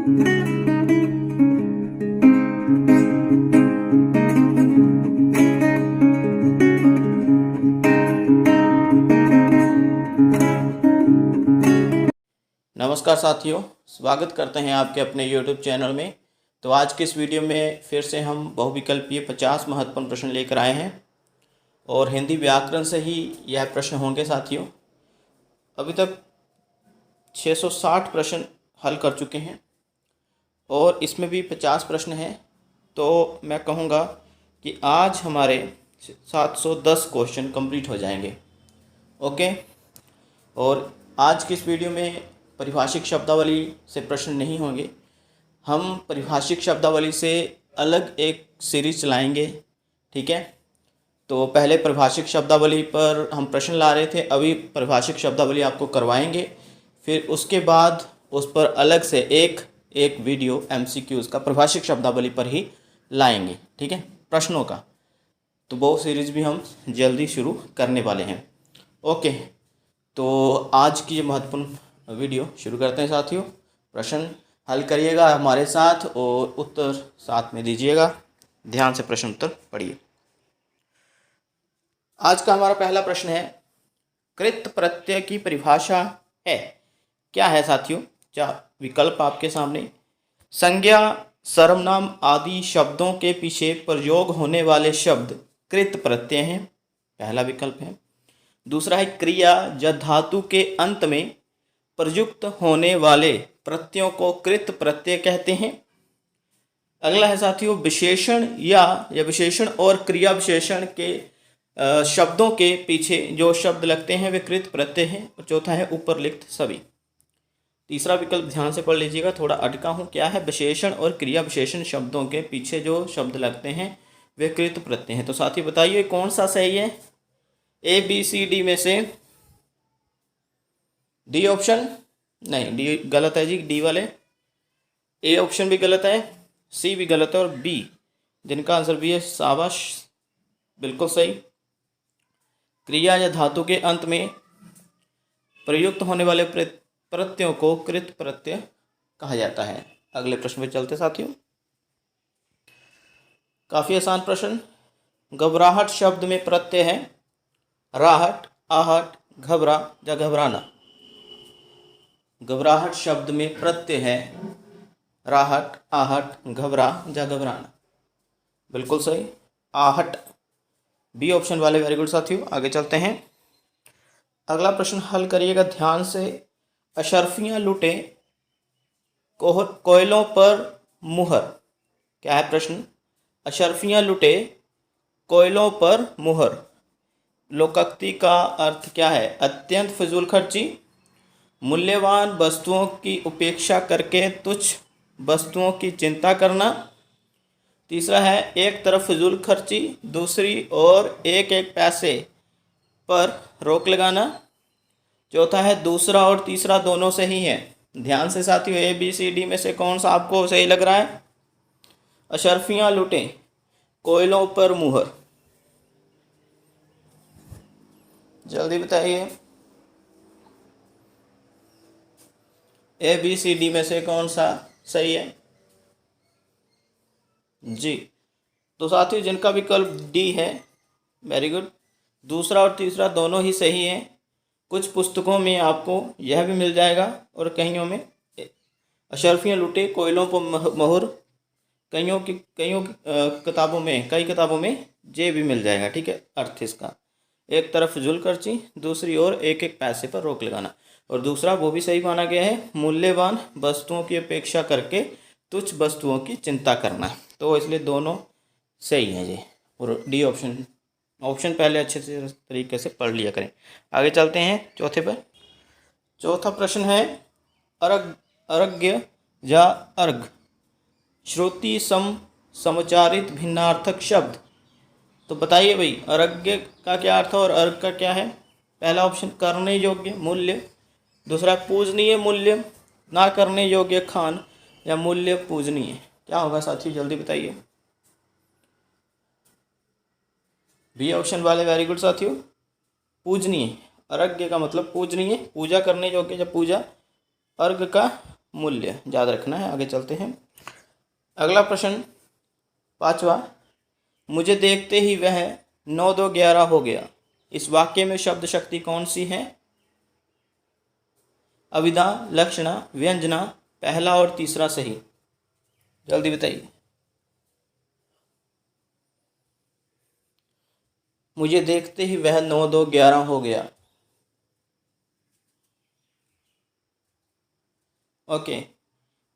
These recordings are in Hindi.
नमस्कार साथियों, स्वागत करते हैं आपके अपने YouTube चैनल में। तो आज के इस वीडियो में फिर से हम बहुविकल्पीय 50 महत्वपूर्ण प्रश्न लेकर आए हैं और हिंदी व्याकरण से ही यह प्रश्न होंगे साथियों। अभी तक 660 प्रश्न हल कर चुके हैं और इसमें भी 50 प्रश्न हैं। तो मैं कहूँगा कि आज हमारे 710 क्वेश्चन कंप्लीट हो जाएंगे। ओके, और आज की इस वीडियो में परिभाषिक शब्दावली से प्रश्न नहीं होंगे। हम परिभाषिक शब्दावली से अलग एक सीरीज चलाएंगे, ठीक है। तो पहले परिभाषिक शब्दावली पर हम प्रश्न ला रहे थे, अभी परिभाषिक शब्दावली आपको करवाएंगे। फिर उसके बाद उस पर अलग से एक वीडियो MCQs का परिभाषिक शब्दावली पर ही लाएंगे, ठीक है, प्रश्नों का। तो वो सीरीज़ भी हम जल्दी शुरू करने वाले हैं। ओके, तो आज की ये महत्वपूर्ण वीडियो शुरू करते हैं साथियों। प्रश्न हल करिएगा हमारे साथ और उत्तर साथ में दीजिएगा। ध्यान से प्रश्न उत्तर पढ़िए। आज का हमारा पहला प्रश्न है, कृत प्रत्यय की परिभाषा है। क्या है साथियों? चार विकल्प आपके सामने। संज्ञा, सर्वनाम आदि शब्दों के पीछे प्रयोग होने वाले शब्द कृत प्रत्यय हैं, पहला विकल्प है। दूसरा है, क्रिया या धातु के अंत में प्रयुक्त होने वाले प्रत्ययों को कृत प्रत्यय कहते हैं। अगला है साथियों, विशेषण या विशेषण और क्रिया विशेषण के शब्दों के पीछे जो शब्द लगते हैं वे कृत प्रत्यय हैं। और चौथा है, उपरलिखित सभी। तीसरा विकल्प ध्यान से पढ़ लीजिएगा, थोड़ा अटका हूँ। क्या है? विशेषण और क्रिया विशेषण शब्दों के पीछे जो शब्द लगते हैं वे कृत प्रत्यय हैं। तो साथी बताइए कौन सा सही है? ABCD में से डी ऑप्शन? नहीं, डी गलत है जी। डी वाले ए ऑप्शन भी गलत है, सी भी गलत है और बी, जिनका आंसर भी है, शाबाश, बिल्कुल सही। क्रिया या धातु के अंत में प्रयुक्त होने वाले प्रत्ययों को कृत प्रत्यय कहा जाता है। अगले प्रश्न पे चलते साथियों। काफी आसान प्रश्न। घबराहट शब्द में प्रत्यय है राहट, आहट, घबरा या घबराना। घबराहट शब्द में प्रत्यय है राहट, आहट, घबरा या घबराना। बिल्कुल सही, आहट, बी ऑप्शन वाले। वेरी गुड साथियों, आगे चलते हैं। अगला प्रश्न हल करिएगा ध्यान से। अशर्फियाँ लुटे कोयलों पर मुहर। क्या है प्रश्न? अशर्फियाँ लुटे कोयलों पर मुहर। लोकोक्ति का अर्थ क्या है? अत्यंत फिजूल खर्ची, मूल्यवान वस्तुओं की उपेक्षा करके तुच्छ वस्तुओं की चिंता करना। तीसरा है, एक तरफ फिजूल खर्ची, दूसरी ओर एक एक पैसे पर रोक लगाना। चौथा है, दूसरा और तीसरा दोनों सही है। ध्यान से साथियों, ABCD में से कौन सा आपको सही लग रहा है? अशर्फियाँ लुटें कोयलों पर मुहर, जल्दी बताइए। ABCD में से कौन सा सही है जी? तो साथियों जिनका विकल्प डी है, वेरी गुड, दूसरा और तीसरा दोनों ही सही हैं। कुछ पुस्तकों में आपको यह भी मिल जाएगा और कईयों में अशर्फियाँ लुटे कोयलों पर मुहर, कई किताबों में, कई किताबों में जे भी मिल जाएगा, ठीक है। अर्थ इसका, एक तरफ फिजूल खर्ची, दूसरी ओर एक एक पैसे पर रोक लगाना। और दूसरा वो भी सही माना गया है, मूल्यवान वस्तुओं की अपेक्षा करके तुच्छ वस्तुओं की चिंता करना। तो इसलिए दोनों सही हैं जी। और डी ऑप्शन पहले अच्छे से तरीके से पढ़ लिया करें। आगे चलते हैं चौथे पर। चौथा प्रश्न है, अर्घ्य या अर्घ श्रुति समुच्चारित भिन्नार्थक शब्द। तो बताइए भाई, अर्घ्य का क्या अर्थ है और अर्घ का क्या है? पहला ऑप्शन, करने योग्य मूल्य। दूसरा, पूजनीय मूल्य, ना करने योग्य खान या मूल्य पूजनीय। क्या होगा साथियों, जल्दी बताइए। बी ऑप्शन वाले, वेरी गुड साथियों, पूजनीय। अर्घ्य का मतलब पूजनीय, पूजा करने योग्य या पूजा। अर्घ का मूल्य याद रखना है। आगे चलते हैं। अगला प्रश्न 5वां, मुझे देखते ही वह 9 2 11 हो गया। इस वाक्य में शब्द शक्ति कौन सी है? अविदा, लक्षणा, व्यंजना, पहला और तीसरा सही। जल्दी बताइए। मुझे देखते ही वह 9 2 11 हो गया। ओके,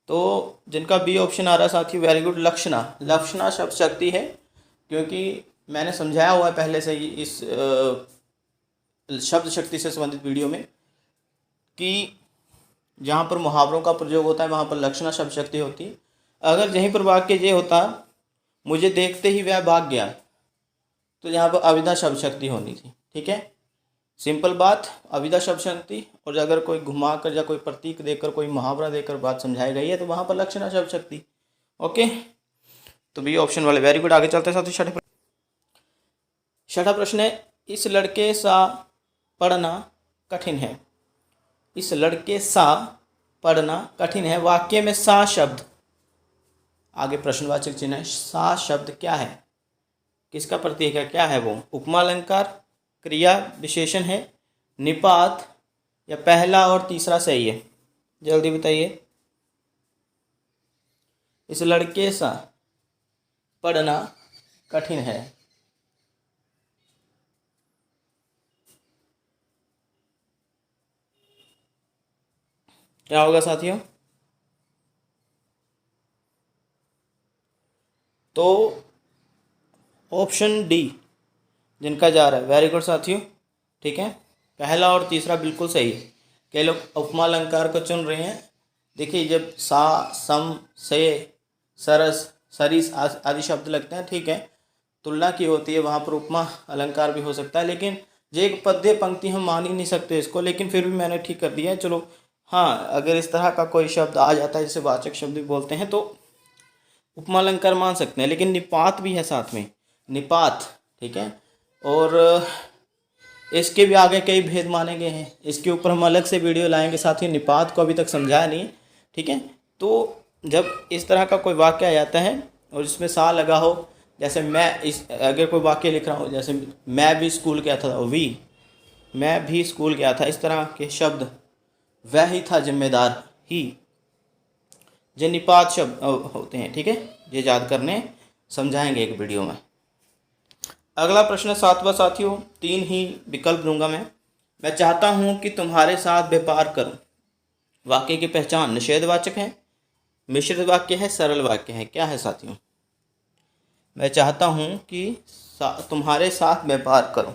तो जिनका बी ऑप्शन आ रहा है साथियों, वेरी गुड, लक्षणा। लक्षणा शब्द शक्ति है, क्योंकि मैंने समझाया हुआ है पहले से ही इस शब्द शक्ति से संबंधित वीडियो में कि जहाँ पर मुहावरों का प्रयोग होता है वहाँ पर लक्षणा शब्द शक्ति होती है। अगर यहीं पर वाक्य ये होता मुझे देखते ही वह भाग गया, तो यहाँ पर अविदा शब्द शक्ति होनी थी। ठीक है, सिंपल बात, अविदा शब्द शक्ति। और अगर कोई घुमा कर या कोई प्रतीक देकर, कोई मुहावरा देकर बात समझाई गई है तो वहाँ पर लक्षणा शब्द शक्ति। ओके, तो बी ऑप्शन वाले, वेरी गुड। आगे चलते हैं साथियों। छठा प्रश्न है, इस लड़के सा पढ़ना कठिन है। इस लड़के सा पढ़ना कठिन है। वाक्य में सा शब्द, आगे प्रश्नवाचक चिन्ह है, सा शब्द क्या है? किसका प्रतीक है? क्या है वो? उपमा अलंकार, क्रिया विशेषण है, निपात, या पहला और तीसरा सही है? जल्दी बताइए। इस लड़के सा पढ़ना कठिन है, क्या होगा साथियों? तो ऑप्शन डी जिनका जा रहा है, वेरी गुड साथियों। ठीक है, पहला और तीसरा बिल्कुल सही है। कई लोग उपमा अलंकार को चुन रहे हैं। देखिए, जब सा, सम, से, सरस, सरिस आदि शब्द लगते हैं, ठीक है, तुलना की होती है, वहाँ पर उपमा अलंकार भी हो सकता है। लेकिन ये एक पद्य पंक्ति हम मान ही नहीं सकते इसको, लेकिन फिर भी मैंने ठीक कर दिया है। चलो, हाँ, अगर इस तरह का कोई शब्द आ जाता है जिसे वाचक शब्द भी बोलते हैं तो उपमा अलंकार मान सकते हैं। लेकिन निपात भी है साथ में, निपात। ठीक है, और इसके भी आगे कई भेद माने गए हैं। इसके ऊपर हम अलग से वीडियो लाएंगे साथियों। निपात को अभी तक समझाया नहीं। ठीक है, तो जब इस तरह का कोई वाक्य आ जाता है और इसमें सा लगा हो, जैसे मैं अगर कोई वाक्य लिख रहा हूँ, जैसे मैं भी स्कूल गया था, मैं भी स्कूल गया था, इस तरह के शब्द, वह ही था जिम्मेदार ही, जो निपात शब्द होते हैं। ठीक है, ये याद करने समझाएंगे एक वीडियो में। अगला प्रश्न 7वां साथियों, 3 ही विकल्प दूंगा मैं चाहता हूं कि तुम्हारे साथ व्यापार करूं। वाक्य की पहचान निषेधवाचक है, मिश्रित वाक्य है, सरल वाक्य है। क्या है साथियों? मैं चाहता हूं कि तुम्हारे साथ व्यापार करूं,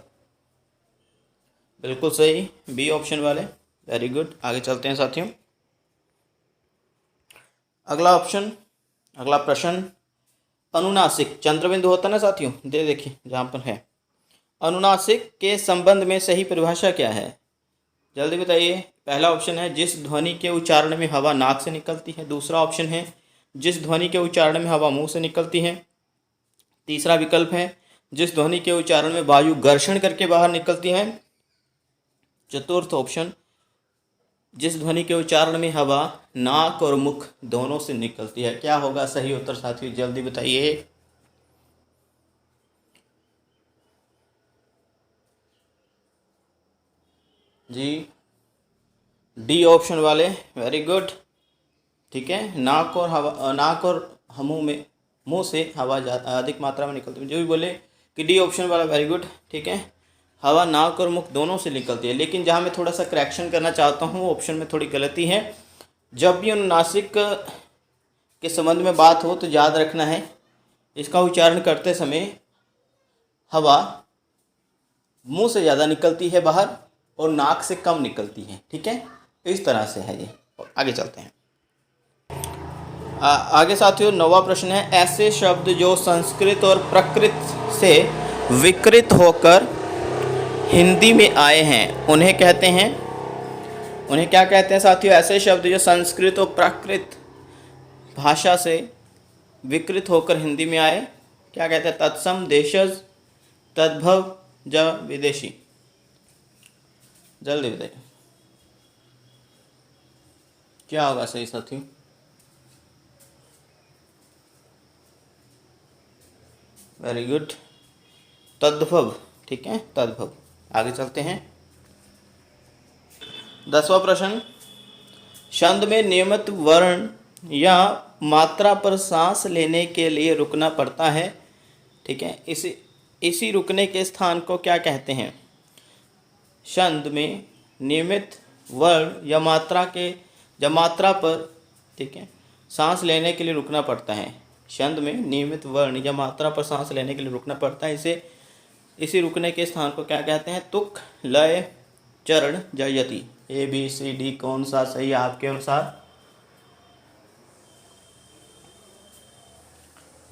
बिल्कुल सही, बी ऑप्शन वाले, वेरी गुड। आगे चलते हैं साथियों। अगला प्रश्न, अनुनासिक, चंद्रबिंदु होता ना साथियों, देखिए जहाँ पर है, अनुनासिक के संबंध में सही परिभाषा क्या है? जल्दी बताइए। पहला ऑप्शन है जिस ध्वनि के उच्चारण में हवा नाक से निकलती है। दूसरा ऑप्शन है जिस ध्वनि के उच्चारण में हवा मुंह से निकलती है। तीसरा विकल्प है जिस ध्वनि के उच्चारण में वायु घर्षण करके बाहर निकलती है। चतुर्थ ऑप्शन जिस ध्वनि के उच्चारण में हवा नाक और मुख दोनों से निकलती है। क्या होगा सही उत्तर साथियों? जल्दी बताइए। जी, डी ऑप्शन वाले, वेरी गुड। ठीक है, नाक और मुंह से हवा अधिक मात्रा में निकलती है। जो भी बोले कि डी ऑप्शन वाला, वेरी गुड। ठीक है, हवा नाक और मुख दोनों से निकलती है। लेकिन जहाँ मैं थोड़ा सा करेक्शन करना चाहता हूँ, ऑप्शन में थोड़ी गलती है। जब भी अनुनासिक के संबंध में बात हो तो याद रखना है, इसका उच्चारण करते समय हवा मुंह से ज़्यादा निकलती है बाहर और नाक से कम निकलती है। ठीक है, इस तरह से है ये। आगे चलते हैं। आगे साथियों 9वां प्रश्न है, ऐसे शब्द जो संस्कृत और प्राकृत से विकृत होकर हिंदी में आए हैं उन्हें क्या कहते हैं साथियों? ऐसे शब्द जो संस्कृत और प्राकृत भाषा से विकृत होकर हिंदी में आए, क्या कहते हैं? तत्सम, देशज, तद्भव, ज विदेशी। जल्दी बताइए। क्या होगा सही साथियों? वेरी गुड, तद्भव। ठीक है, तद्भव। आगे चलते हैं। 10वां प्रश्न, छंद में नियमित वर्ण या मात्रा पर सांस लेने के लिए रुकना पड़ता है। ठीक है, इसी रुकने के स्थान को क्या कहते हैं? छंद में नियमित वर्ण या मात्रा पर, ठीक है, सांस लेने के लिए रुकना पड़ता है। छंद में नियमित वर्ण या मात्रा पर सांस लेने के लिए रुकना पड़ता है, इसी रुकने के स्थान को क्या कहते हैं? तुक, लय, चरण, जयति। ABCD कौन सा सही है आपके अनुसार?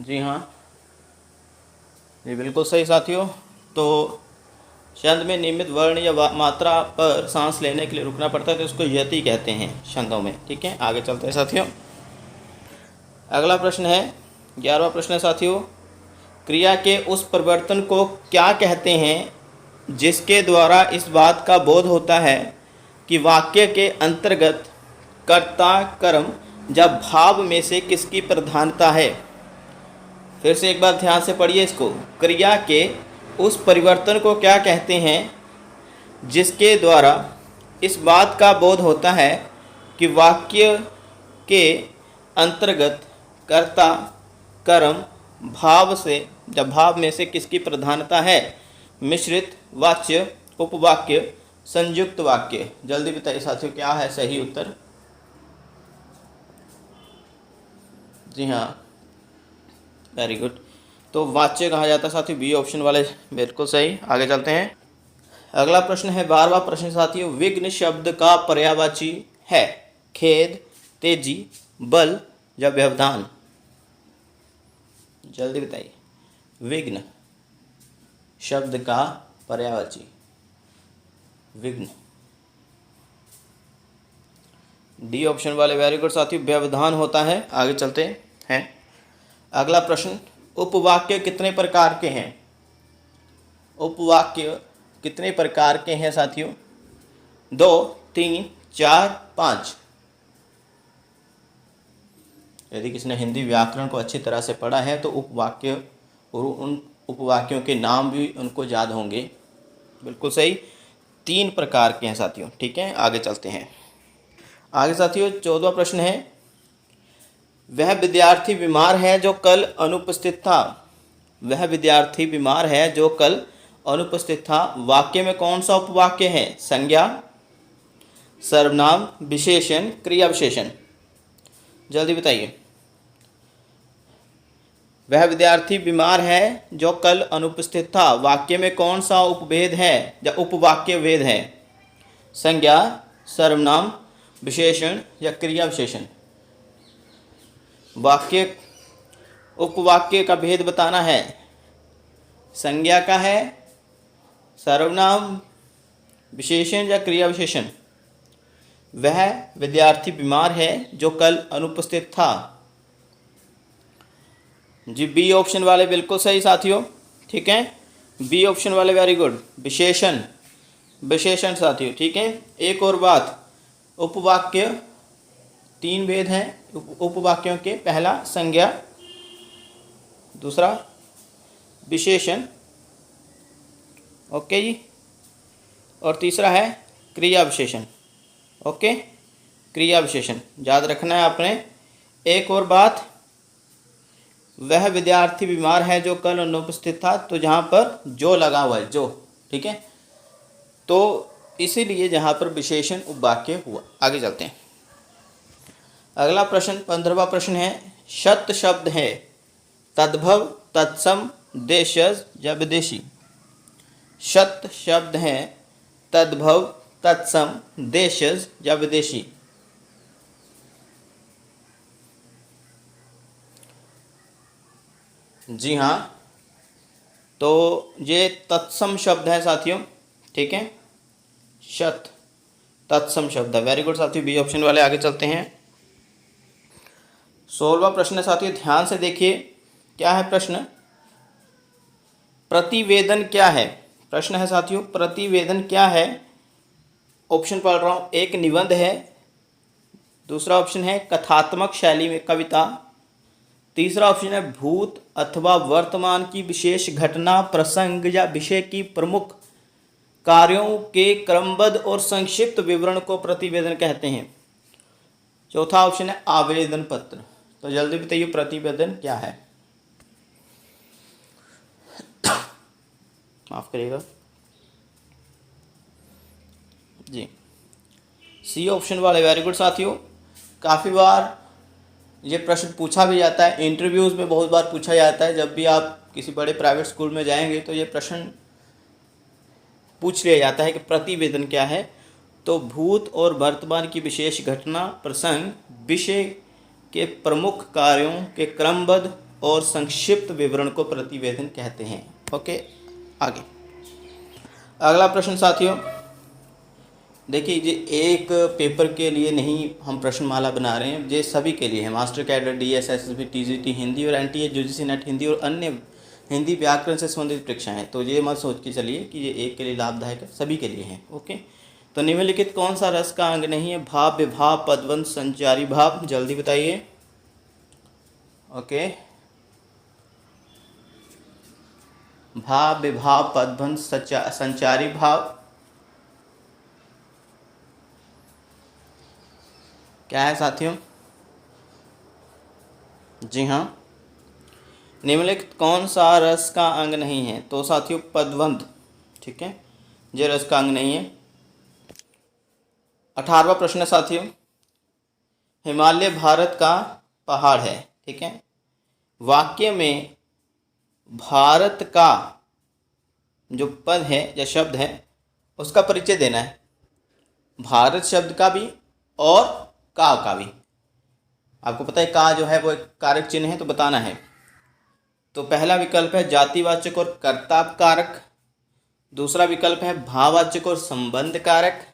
जी हाँ, ये बिल्कुल सही साथियों। तो छंद में नियमित वर्ण या मात्रा पर सांस लेने के लिए रुकना पड़ता है, तो उसको यति कहते हैं छंदों में। ठीक है, आगे चलते हैं साथियों। अगला प्रश्न है, 11वां प्रश्न है साथियों, क्रिया के उस परिवर्तन को क्या कहते हैं जिसके द्वारा इस बात का बोध होता है कि वाक्य के अंतर्गत कर्ता, कर्म या भाव में से किसकी प्रधानता है? फिर से एक बार ध्यान से पढ़िए इसको। क्रिया के उस परिवर्तन को क्या कहते हैं जिसके द्वारा इस बात का बोध होता है कि वाक्य के अंतर्गत कर्ता, कर्म, भाव में से किसकी प्रधानता है? मिश्रित वाच्य, उपवाक्य, संयुक्त वाक्य। जल्दी बताइए साथियों, क्या है सही उत्तर? जी हाँ, वेरी गुड। तो वाच्य कहा जाता है साथियों, बी ऑप्शन वाले बिल्कुल सही। आगे चलते हैं। अगला प्रश्न है 12वां प्रश्न साथियों, विघ्न शब्द का पर्यायवाची है खेद, तेजी, बल या व्यवधान। जल्दी बताइए, विघ्न शब्द का पर्यायवाची, विघ्न। डी ऑप्शन वाले वेरी गुड साथियों, व्यवधान होता है। आगे चलते हैं। अगला प्रश्न, उपवाक्य कितने प्रकार के हैं? उपवाक्य कितने प्रकार के हैं साथियों? 2, 3, 4, 5। यदि किसी ने हिंदी व्याकरण को अच्छी तरह से पढ़ा है तो उपवाक्य और उन उपवाक्यों के नाम भी उनको याद होंगे। बिल्कुल सही, 3 प्रकार के हैं साथियों। ठीक है, आगे चलते हैं। आगे साथियों 14वां प्रश्न है, वह विद्यार्थी बीमार है जो कल अनुपस्थित था। वह विद्यार्थी बीमार है जो कल अनुपस्थित था। वाक्य में कौन सा उपवाक्य है? संज्ञा, सर्वनाम, विशेषण, क्रिया विशेषण। जल्दी बताइए। वह विद्यार्थी बीमार है जो कल अनुपस्थित था, वाक्य में कौन सा उपभेद है या उपवाक्य भेद है? संज्ञा, सर्वनाम, विशेषण या क्रिया विशेषण। वाक्य उपवाक्य का भेद बताना है। संज्ञा का है, सर्वनाम, विशेषण या क्रिया विशेषण। वह विद्यार्थी बीमार है जो कल अनुपस्थित था। जी, बी ऑप्शन वाले बिल्कुल सही साथियों। ठीक है, बी ऑप्शन वाले वेरी गुड, विशेषण, विशेषण साथियों। ठीक है, एक और बात, उपवाक्य 3 भेद हैं उपवाक्यों के। पहला संज्ञा, दूसरा विशेषण, ओके जी, और तीसरा है क्रिया विशेषण। ओके, क्रिया विशेषण याद रखना है आपने। एक और बात, वह विद्यार्थी बीमार है जो कल अनुपस्थित था, तो जहाँ पर जो लगा हुआ है, जो, ठीक है, तो इसीलिए जहाँ पर विशेषण उपवाक्य हुआ। आगे चलते हैं। अगला प्रश्न 15वां प्रश्न है, शत शब्द है तद्भव, तत्सम, देशज या विदेशी। शत शब्द हैं तद्भव, तत्सम, देशज या विदेशी। जी हाँ, तो ये तत्सम शब्द है साथियों। ठीक है, शत तत्सम शब्द है। वेरी गुड साथियों, बी ऑप्शन वाले। आगे चलते हैं। 16वां प्रश्न है साथियों, ध्यान से देखिए क्या है प्रश्न। प्रतिवेदन क्या है? प्रश्न है साथियों, प्रतिवेदन क्या है? ऑप्शन पढ़ रहा हूँ। एक निबंध है, दूसरा ऑप्शन है कथात्मक शैली में कविता। तीसरा ऑप्शन है भूत अथवा वर्तमान की विशेष घटना, प्रसंग या विषय की प्रमुख कार्यों के क्रमबद्ध और संक्षिप्त विवरण को प्रतिवेदन कहते हैं। चौथा ऑप्शन है आवेदन पत्र। तो जल्दी बताइए प्रतिवेदन क्या है। माफ करिएगा जी, सी ऑप्शन वाले। वेरी गुड साथियों। काफ़ी बार ये प्रश्न पूछा भी जाता है, इंटरव्यूज़ में बहुत बार पूछा जाता है। जब भी आप किसी बड़े प्राइवेट स्कूल में जाएंगे तो ये प्रश्न पूछ लिया जाता है कि प्रतिवेदन क्या है। तो भूत और वर्तमान की विशेष घटना, प्रसंग, विषय के प्रमुख कार्यों के क्रमबद्ध और संक्षिप्त विवरण को प्रतिवेदन कहते हैं। ओके, आगे अगला प्रश्न साथियों, देखिए ये एक पेपर के लिए नहीं हम प्रश्नमाला बना रहे हैं, ये सभी के लिए है। Master cadre, DS, SSB, TGT Hindi और एनटीए, यूजीसी नेट हिंदी और अन्य हिंदी व्याकरण से संबंधित परीक्षाएं हैं। तो ये मत सोच के चलिए कि ये एक के लिए लाभदायक है, सभी के लिए है। ओके, तो निम्नलिखित कौन सा रस का अंग नहीं है? भाव, विभाव, पदवंत, संचारी भाव। जल्दी बताइए। ओके, भाव, विभाव, पदवंत, संचारी भाव क्या है साथियों? जी हाँ, निम्नलिखित कौन सा रस का अंग नहीं है? तो साथियों पदवंत, ठीक है, ये रस का अंग नहीं है। 18वां प्रश्न है साथियों, हिमालय भारत का पहाड़ है, ठीक है। वाक्य में भारत का जो पद है या शब्द है उसका परिचय देना है, भारत शब्द का भी और का भी। आपको पता है का जो है वो एक कारक चिन्ह है, तो बताना है। तो पहला विकल्प है जातिवाचक और कर्ता कारक, दूसरा विकल्प है भाववाचक और संबंध कारक,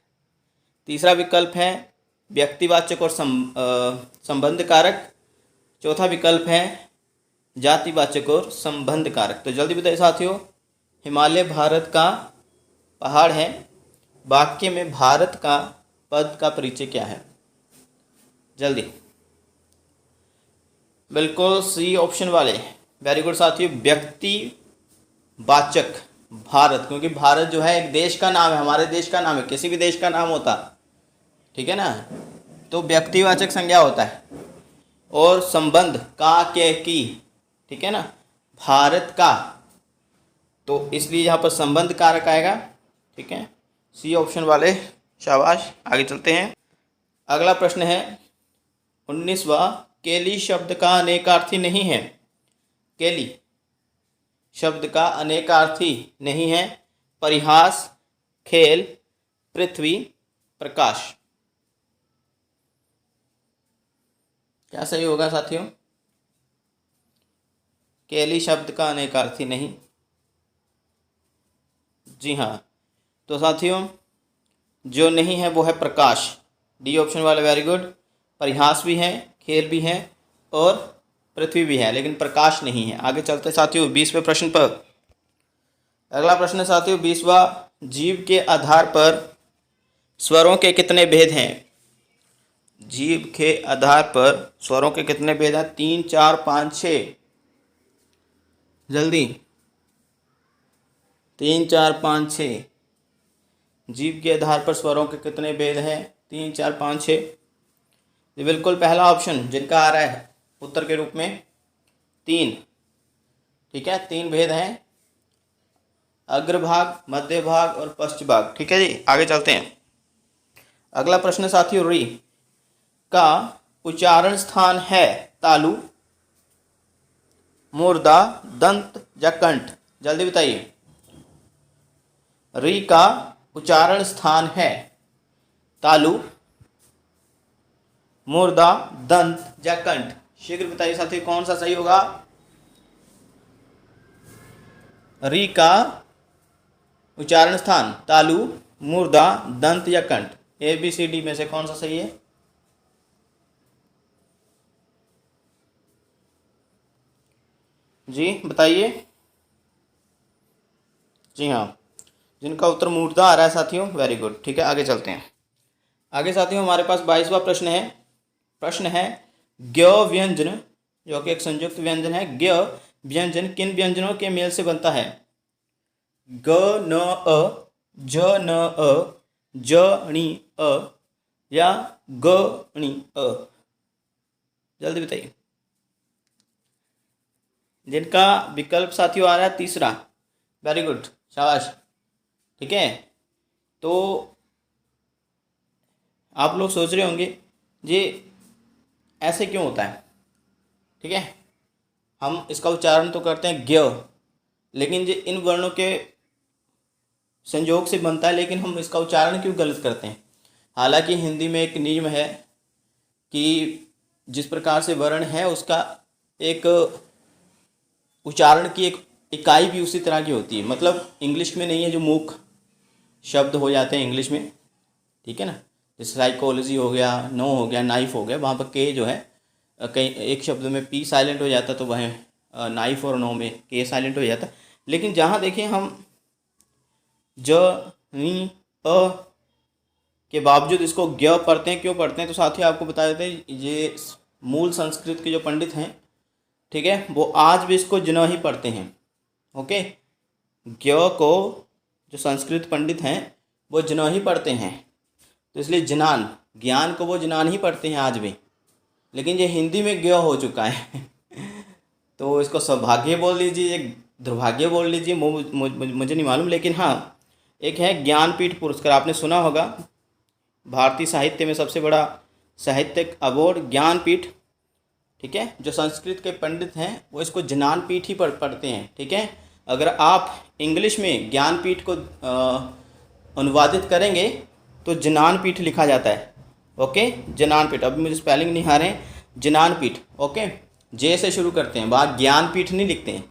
तीसरा विकल्प है व्यक्तिवाचक और संबंध कारक, चौथा विकल्प है जातिवाचक और संबंध कारक। तो जल्दी बताइए साथियों, हिमालय भारत का पहाड़ है, वाक्य में भारत का पद का परिचय क्या है? जल्दी। बिल्कुल सी ऑप्शन वाले। वेरी गुड साथियों, व्यक्तिवाचक भारत, क्योंकि भारत जो है एक देश का नाम है, हमारे देश का नाम है, किसी भी देश का नाम होता, ठीक है ना, तो व्यक्तिवाचक संज्ञा होता है। और संबंध का, के, की, ठीक है ना, भारत का, तो इसलिए यहाँ पर संबंध कारक आएगा, ठीक है। सी ऑप्शन वाले, शाबाश। आगे चलते हैं। अगला प्रश्न है 19वां, केली शब्द का अनेकार्थी नहीं है। केली शब्द का अनेकार्थी नहीं है। परिहास, खेल, पृथ्वी, प्रकाश। क्या सही होगा साथियों? केली शब्द का अनेकार्थी नहीं। जी हाँ, तो साथियों जो नहीं है वो है प्रकाश। डी ऑप्शन वाले, वेरी गुड। परिहास भी है, खेल भी है और पृथ्वी भी है, लेकिन प्रकाश नहीं है। आगे चलते साथियों 20वें प्रश्न पर। अगला प्रश्न है साथियों 20वां, जीव के आधार पर स्वरों के कितने भेद हैं? जीव के आधार पर स्वरों के कितने भेद हैं? 3, 4, 5, 6। जल्दी। 3, 4, 5, 6। जीव के आधार पर स्वरों के कितने भेद हैं? 3, 4, 5, 6। ये बिल्कुल पहला ऑप्शन जिनका आ रहा है उत्तर के रूप में 3, ठीक है। 3 भेद हैं, अग्रभाग, मध्य भाग और पश्च भाग, ठीक है जी। आगे चलते हैं। अगला प्रश्न साथियों, री का उच्चारण स्थान है तालु, मूर्धा, दंत या कंठ। जल्दी बताइए। री का उच्चारण स्थान है तालु, मूर्धा, दंत या कंठ। शीघ्र बताइए साथियों कौन सा सही होगा? री का उच्चारण स्थान तालु, मूर्धा, दंत या कंठ। ABCD में से कौन सा सही है? जी बताइए। जी हाँ, जिनका उत्तर मूर्धा आ रहा है साथियों, वेरी गुड, ठीक है। आगे चलते हैं। आगे साथियों हमारे पास 22वां प्रश्न है, प्रश्न है ज्ञ व्यंजन जो कि एक संयुक्त व्यंजन है, ज्ञ व्यंजन किन व्यंजनों के मेल से बनता है? ग न अ, ज न अ, ज णी अ या ग णी अ? जल्दी बताइए। जिनका विकल्प साथियों आ रहा है तीसरा, वेरी गुड, शाबाश। ठीक है, तो आप लोग सोच रहे होंगे ये ऐसे क्यों होता है। ठीक है, हम इसका उच्चारण तो करते हैं ज्ञ, लेकिन ये इन वर्णों के संयोग से बनता है, लेकिन हम इसका उच्चारण क्यों गलत करते हैं? हालांकि हिंदी में एक नियम है कि जिस प्रकार से वर्ण है उसका एक उच्चारण की एक इकाई भी उसी तरह की होती है। मतलब इंग्लिश में नहीं है जो मूक शब्द हो जाते हैं इंग्लिश में, ठीक है ना, जैसे साइकोलॉजी हो गया, नो हो गया, नाइफ हो गया, वहाँ पर के जो है कहीं एक शब्द में पी साइलेंट हो जाता तो वह नाइफ और नो में के साइलेंट हो जाता। लेकिन जहाँ देखिए हम ज नी अ के बावजूद इसको ज्ञ पढ़ते हैं, क्यों पढ़ते हैं? तो साथियों आपको बता देते हैं, ये मूल संस्कृत के जो पंडित हैं, ठीक है, वो आज भी इसको ज्ञ ही पढ़ते हैं। ओके, ज्ञ को जो संस्कृत पंडित हैं वो ज्ञ ही पढ़ते हैं, तो इसलिए ज्ञान, ज्ञान को वो ज्ञान ही पढ़ते हैं आज भी, लेकिन ये हिंदी में ज्ञ हो चुका है तो इसको सौभाग्य बोल लीजिए, दुर्भाग्य बोल लीजिए, मुझे नहीं मालूम, लेकिन हाँ एक है ज्ञानपीठ पुरस्कार, आपने सुना होगा, भारतीय साहित्य में सबसे बड़ा साहित्यिक अवार्ड ज्ञानपीठ। ठीक है, जो संस्कृत के पंडित हैं वो इसको ज्ञानपीठ ही पढ़ते हैं। ठीक है, अगर आप इंग्लिश में ज्ञानपीठ को अनुवादित करेंगे तो ज्ञानपीठ लिखा जाता है। ओके, ज्ञानपीठ, अभी मुझे स्पेलिंग नहीं आ रहे हैं, ज्ञानपीठ, ओके, जे से शुरू करते हैं, बात ज्ञानपीठ नहीं लिखते हैं।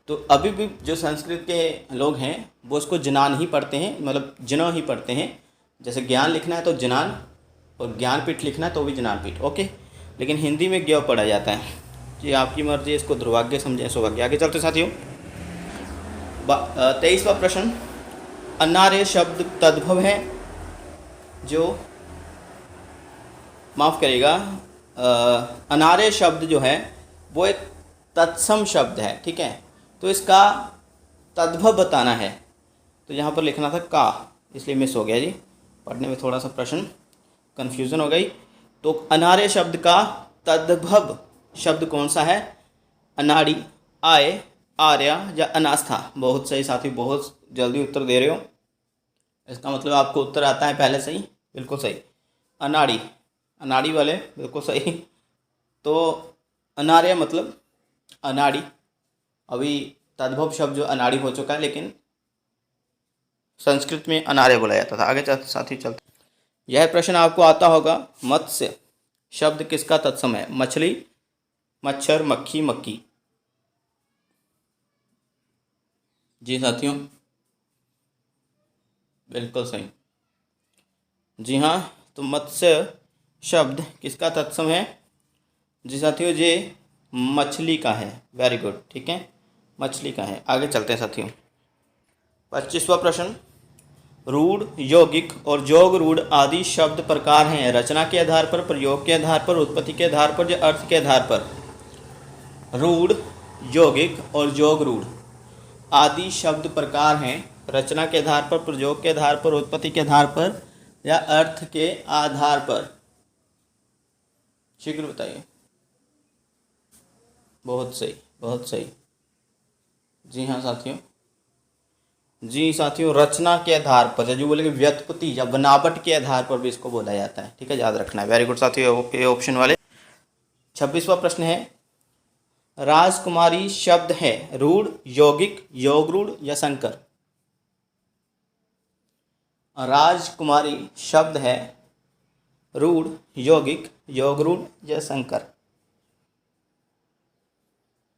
तो अभी भी जो संस्कृत के लोग हैं वो उसको ज्ञान ही पढ़ते हैं, मतलब ज्ञ ही पढ़ते हैं। जैसे ज्ञान लिखना है तो ज्ञान, और ज्ञानपीठ लिखना है तो भी ज्ञानपीठ, ओके, लेकिन हिंदी में ज्ञ पढ़ा जाता है। जी आपकी मर्जी, इसको दुर्भाग्य समझें सौभाग्य। आगे चलते साथियों, 23वां प्रश्न, अनार्य शब्द तद्भव है जो, माफ़ करिएगा, अनार्य शब्द जो है वो एक तत्सम शब्द है। ठीक है, तो इसका तद्भव बताना है, तो यहाँ पर लिखना था का, इसलिए मिस हो गया जी, पढ़ने में थोड़ा सा प्रश्न कन्फ्यूज़न हो गई। तो अनार्य शब्द का तद्भव शब्द कौन सा है? अनाड़ी, आय, आर्या या अनास्था? बहुत सही साथी, बहुत जल्दी उत्तर दे रहे हो, इसका मतलब आपको उत्तर आता है पहले से ही, बिल्कुल सही, अनाड़ी, अनाड़ी वाले बिल्कुल सही। तो अनार्य मतलब अनाड़ी, अभी तद्भव शब्द जो अनाड़ी हो चुका है, लेकिन संस्कृत में अनार्य बोला जाता था। आगे साथी चलते, यह प्रश्न आपको आता होगा, मत्स्य शब्द किसका तत्सम है? मछली, मच्छर, मक्खी, मक्की? जी साथियों, बिल्कुल सही, जी हाँ, तो मत्स्य शब्द किसका तत्सम है? जी साथियों, ये मछली का है, वेरी गुड, ठीक है, मछली का है। आगे चलते हैं साथियों, 25वां प्रश्न, रूढ़, यौगिक और जोग रूढ़ आदि शब्द प्रकार हैं रचना के आधार पर, प्रयोग के आधार पर, उत्पत्ति के आधार पर या अर्थ के आधार पर? रूढ़, यौगिक और जोग रूढ़ आदि शब्द प्रकार हैं रचना के आधार पर, प्रयोग के आधार पर, उत्पत्ति के आधार पर या अर्थ के आधार पर? शीघ्र बताइए। बहुत सही, बहुत सही, जी हाँ साथियों, जी साथियों, रचना के आधार पर, जो बोलेंगे व्युत्पत्ति या बनावट के आधार पर भी इसको बोला जाता है। ठीक है, याद रखना है, वेरी गुड साथियों, ये ऑप्शन वाले। 26वां प्रश्न है, राजकुमारी शब्द है रूढ़, यौगिक, योग रूढ़ या संकर? राजकुमारी शब्द है रूढ़, यौगिक, योग रूढ़ या संकर?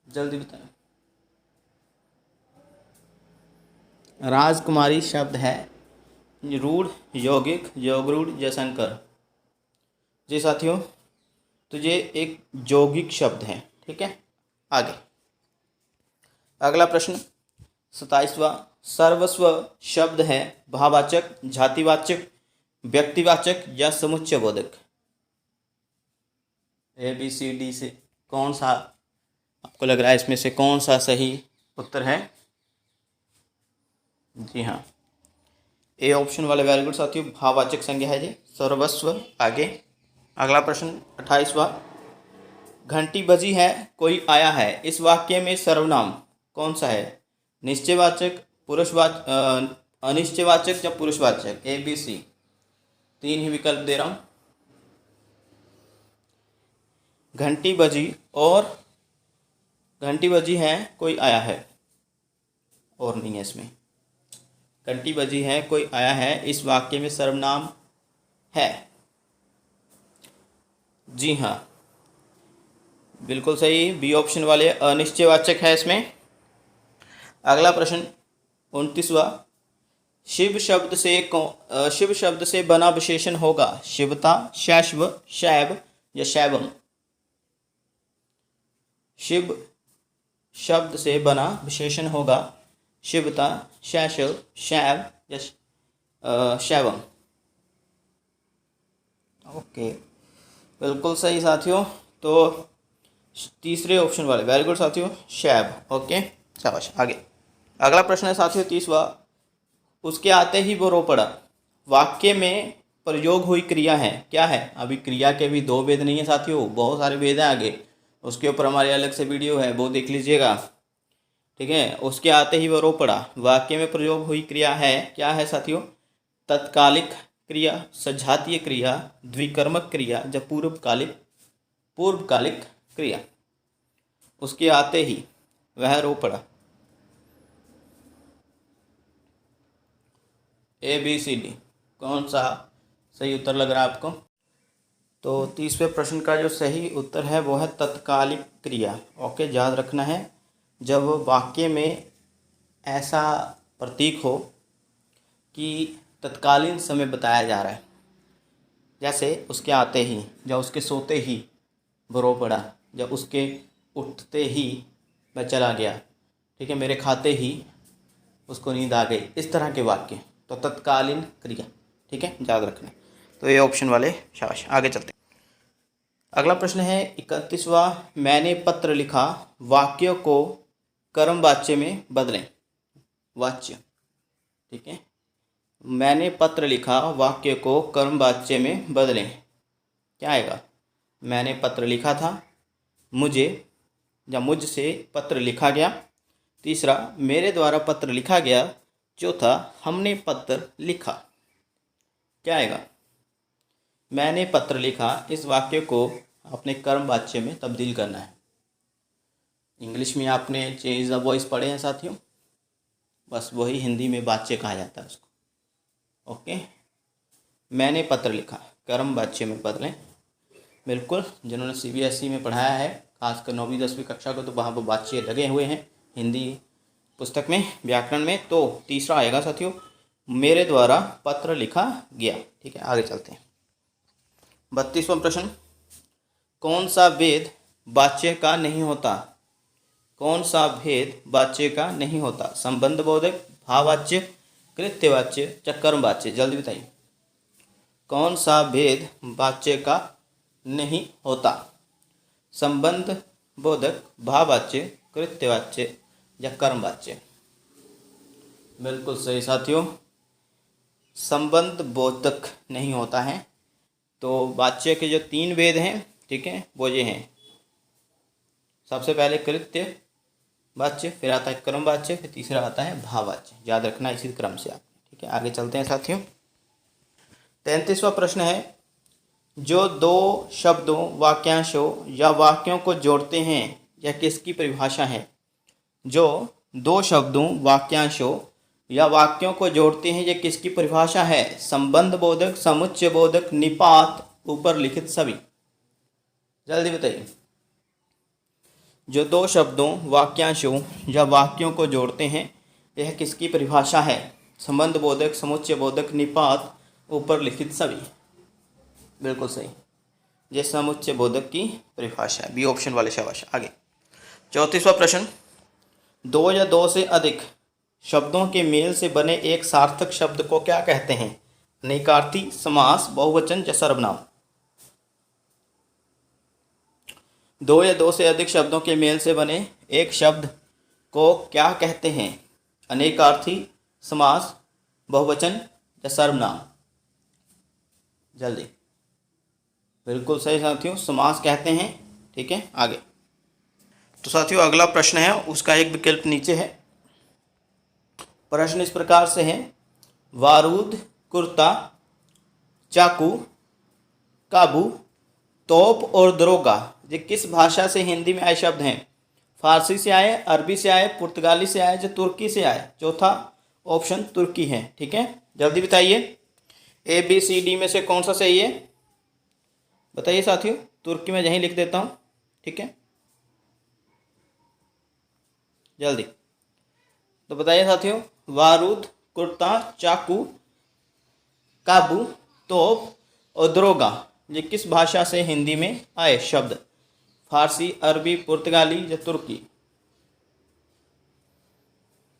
जल्दी बताएं। राजकुमारी शब्द है रूढ़, यौगिक, योग रूढ़ या संकर? जी साथियों, तो ये एक यौगिक शब्द है। ठीक है, आगे अगला प्रश्न 27वां, सर्वस्व शब्द है भाववाचक, जातिवाचक, व्यक्तिवाचक या समुच्चय बोधक? ए बी सी डी से कौन सा आपको लग रहा है इसमें से कौन सा सही उत्तर है? जी हाँ, ए ऑप्शन वाले वेरी गुड साथियों, भाववाचक संज्ञा है जी, सर्वस्व। आगे अगला प्रश्न 28वां, घंटी बजी है कोई आया है, इस वाक्य में सर्वनाम कौन सा है? निश्चयवाचक, पुरुषवाचक, अनिश्चयवाचक या पुरुषवाचक? ए बी सी, तीन ही विकल्प दे रहा हूं। घंटी बजी और घंटी बजी है कोई आया है, और नहीं है इसमें। घंटी बजी है कोई आया है, इस वाक्य में सर्वनाम है। जी हाँ, बिल्कुल सही, बी ऑप्शन वाले अनिश्चयवाचक है इसमें। अगला प्रश्न 29वां, शिव शब्द से बना विशेषण होगा शिवता, शैशव, शैव या शैवम? शिव शब्द से बना विशेषण होगा शिवता, शैशव, शैव या शैवम? ओके, बिल्कुल सही साथियों। तो तीसरे ऑप्शन वाले वेरी गुड साथियों, शैव। ओके, शाबाश। आगे अगला प्रश्न है साथियों 30वां, उसके आते ही वो रो पड़ा, वाक्य में प्रयोग हुई क्रिया है, क्या है? अभी क्रिया के भी दो भेद नहीं है साथियों, बहुत सारे भेद हैं आगे, उसके ऊपर हमारी अलग से वीडियो है, वो देख लीजिएगा। ठीक है, उसके आते ही वो रो पड़ा, वाक्य में प्रयोग हुई क्रिया है, क्या है साथियों? तत्कालिक क्रिया, सजातीय क्रिया, द्विकर्मक क्रिया या पूर्वकालिक क्रिया? उसके आते ही वह रो पड़ा, ए बी सी डी, कौन सा सही उत्तर लग रहा है आपको? तो 30वें प्रश्न का जो सही उत्तर है वो है तत्कालिक क्रिया। ओके, याद रखना है, जब वाक्य में ऐसा प्रतीक हो कि तत्कालीन समय बताया जा रहा है, जैसे उसके आते ही, या उसके सोते ही वो रो पड़ा, या उसके उठते ही मैं चला गया, ठीक है, मेरे खाते ही उसको नींद आ गई, इस तरह के वाक्य, तो तत्कालीन क्रिया। ठीक है, याद रखना। तो ये ऑप्शन वाले शाबाश। आगे चलते हैं। अगला प्रश्न है 31वां, मैंने पत्र लिखा, वाक्य को कर्म वाच्य में बदलें। वाच्य, ठीक है, मैंने पत्र लिखा, वाक्य को कर्म वाच्य में बदलें, क्या आएगा? मैंने पत्र लिखा था, मुझे या मुझसे पत्र लिखा गया। तीसरा, मेरे द्वारा पत्र लिखा गया। चौथा, हमने पत्र लिखा, क्या आएगा? मैंने पत्र लिखा, इस वाक्य को अपने कर्म वाच्य में तब्दील करना है। इंग्लिश में आपने चेंज द वॉइस पढ़े हैं साथियों, बस वही हिंदी में वाच्य कहा जाता है उसको। ओके, मैंने पत्र लिखा, कर्म वाच्य में बदलें। बिल्कुल, जिन्होंने CBSE में पढ़ाया है, खासकर 9वीं 10वीं कक्षा को, तो वहाँ पर वाच्य लगे हुए हैं हिंदी पुस्तक में, व्याकरण में। तो तीसरा आएगा साथियों, मेरे द्वारा पत्र लिखा गया। ठीक है, आगे चलते हैं। 32वां प्रश्न, कौन सा भेद वाच्य का नहीं होता? कौन सा भेद वाच्य का नहीं होता? संबंध बोधक, भाववाच्य, कृत्यवाच्य या कर्मवाच्य? जल्दी बताइए, कौन सा भेद वाच्य का नहीं होता? संबंध बोधक, भाववाच्य, कृत्यवाच्य या कर्मवाच्य? बिल्कुल सही साथियों, संबंध बोधक नहीं होता है। तो वाच्य के जो तीन भेद हैं, ठीक है, वो ये हैं। सबसे पहले कृत्य वाच्य, फिर आता है कर्म वाच्य, फिर तीसरा आता है भाववाच्य। याद रखना इसी क्रम से आप। ठीक है, आगे चलते हैं साथियों। 33वां प्रश्न है, जो दो शब्दों, वाक्यांशों या वाक्यों को जोड़ते हैं, यह किसकी परिभाषा है? जो दो शब्दों, वाक्यांशों या वाक्यों को जोड़ते हैं, यह किसकी परिभाषा है? संबंध बोधक, समुच्चय बोधक, निपात, ऊपर लिखित सभी? जल्दी बताइए, जो दो शब्दों, वाक्यांशों या वाक्यों को जोड़ते हैं, यह किसकी परिभाषा है? संबंध बोधक, समुच्चय बोधक, निपात, ऊपर लिखित सभी? बिल्कुल सही, ये समुच्चय बोधक की परिभाषा है, बी ऑप्शन वाले शाबाश। आगे 34वां प्रश्न, दो या दो से अधिक शब्दों के मेल से बने एक सार्थक शब्द को क्या कहते हैं? अनेकार्थी, समास, बहुवचन या सर्वनाम? दो या दो से अधिक शब्दों के मेल से बने एक शब्द को क्या कहते हैं? अनेकार्थी, समास, बहुवचन या सर्वनाम? जल्दी। बिल्कुल सही साथियों, समास कहते हैं। ठीक है, आगे। तो साथियों अगला प्रश्न है, उसका एक विकल्प नीचे है। प्रश्न इस प्रकार से है, बारूद, कुर्ता, चाकू, काबू, तोप और दरोगा ये किस भाषा से हिंदी में आए शब्द हैं? फारसी से आए, अरबी से आए, पुर्तगाली से आए या तुर्की से आए? चौथा ऑप्शन तुर्की है। ठीक है, जल्दी बताइए, ए बी सी डी में से कौन सा सही है? बताइए साथियों। तुर्की में यहीं लिख देता हूँ। ठीक है, जल्दी तो बताइए साथियों। बारूद, कुर्ता, चाकू, काबू, तोप और दरोगा ये किस भाषा से हिंदी में आए शब्द? फारसी, अरबी, पुर्तगाली या तुर्की?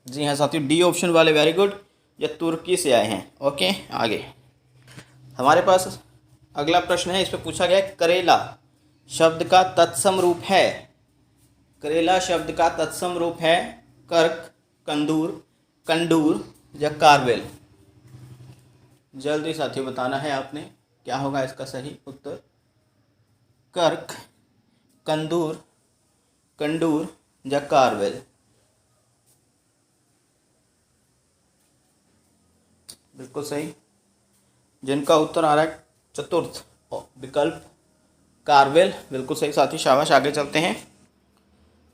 जी हाँ साथियों, डी ऑप्शन वाले वेरी गुड, ये तुर्की से आए हैं। ओके, आगे हमारे पास अगला प्रश्न है। इस पर पूछा गया करेला शब्द का तत्सम रूप है। करेला शब्द का तत्सम रूप है कर्क, कंदूर, कंडूर या कारवेल? जल्दी साथियों बताना है आपने, क्या होगा इसका सही उत्तर? कर्क, कंदूर, कंडूर या कारवेल? बिल्कुल सही, जिनका उत्तर आ रहा है चतुर्थ विकल्प कारवेल। बिल्कुल सही साथी, शाबाश। आगे चलते हैं।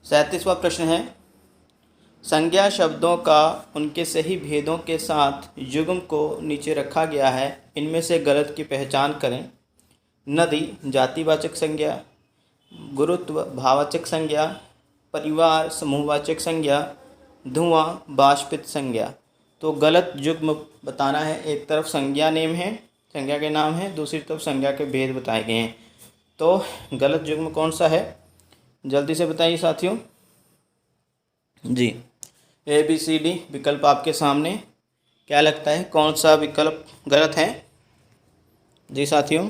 37वां प्रश्न है, संज्ञा शब्दों का उनके सही भेदों के साथ युग्म को नीचे रखा गया है, इनमें से गलत की पहचान करें। नदी जातिवाचक संज्ञा, गुरुत्व भाववाचक संज्ञा, परिवार समूहवाचक संज्ञा, धुआं वाष्पित संज्ञा? तो गलत युग्म बताना है। एक तरफ संज्ञा नेम है, संज्ञा के नाम है, दूसरी तरफ संज्ञा के भेद बताए गए हैं। तो गलत युग्म कौन सा है? जल्दी से बताइए साथियों। जी, ए बी सी डी विकल्प आपके सामने, क्या लगता है कौन सा विकल्प गलत है? जी साथियों,